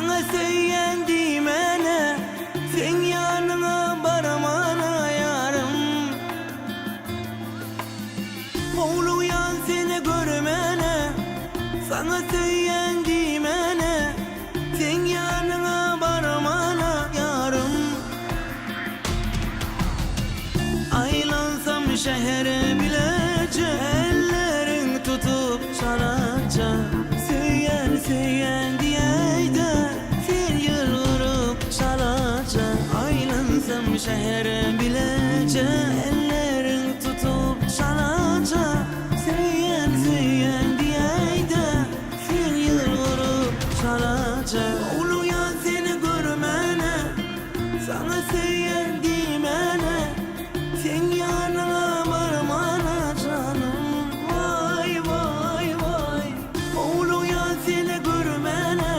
Sana söylendi mene, sen yanına baramana yarım. Oğluyan seni görmene, sana söylendi mene, sen yanına baramana yarım. Aylansam şehre bilece, ellerin tutup çalaca. Söyleyen diyeyde, sen yıl vurup çalaca. Aylansam şehre bilece, ellerin tutup çalaca. Söyleyen diyeyde, sen yıl vurup çalaca. Oğluyan seni görmene, sana söylendi mene, sen yanına varmana canım. Vay vay vay. Oğluyan seni görmene,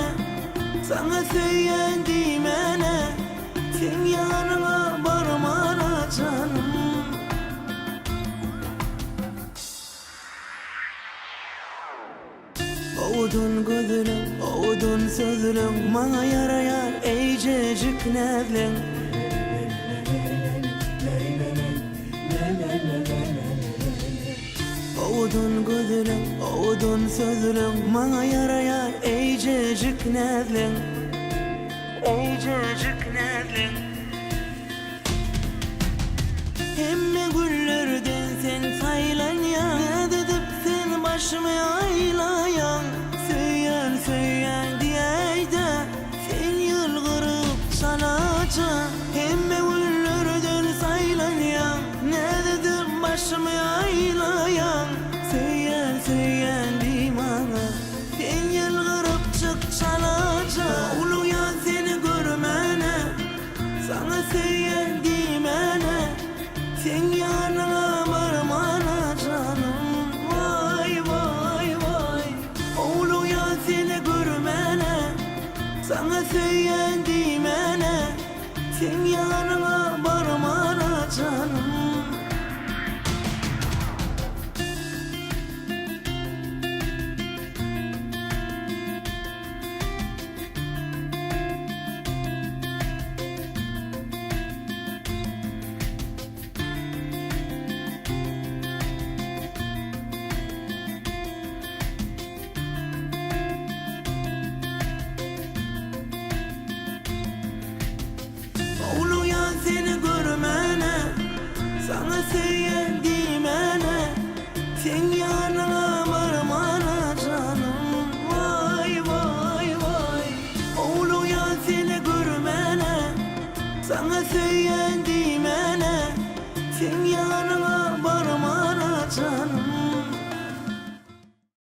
sana söylendi mene, sen yanına varmana canım. Oğudun gözlüm, oğudun sözlüm, bana yarayar eycecik nevlin. Oğudun gözlüm, oğudun sözlüm, bana yarayar eycecik nevlin. Eycecik nevlin. Hemme güllerden sen saylan ya, ne dedip sen başımı aylayan. Söyleyen diyeyde, sen yıl kırıp çalaca. Hemme güllerden saylan ya, ne dedip başımı aylayan. Söyleyen dimana, sen yıl kırıp çık çalaca. Oğluyan seni görmene, sana söylendi mene, sen yanına varmana canım. Vay vay vay. Oğluyan seni görmene, sana söylendi mene, sen yanına varmana canım. Oğluyan seni görmene, sana söylendi mene, sen yanına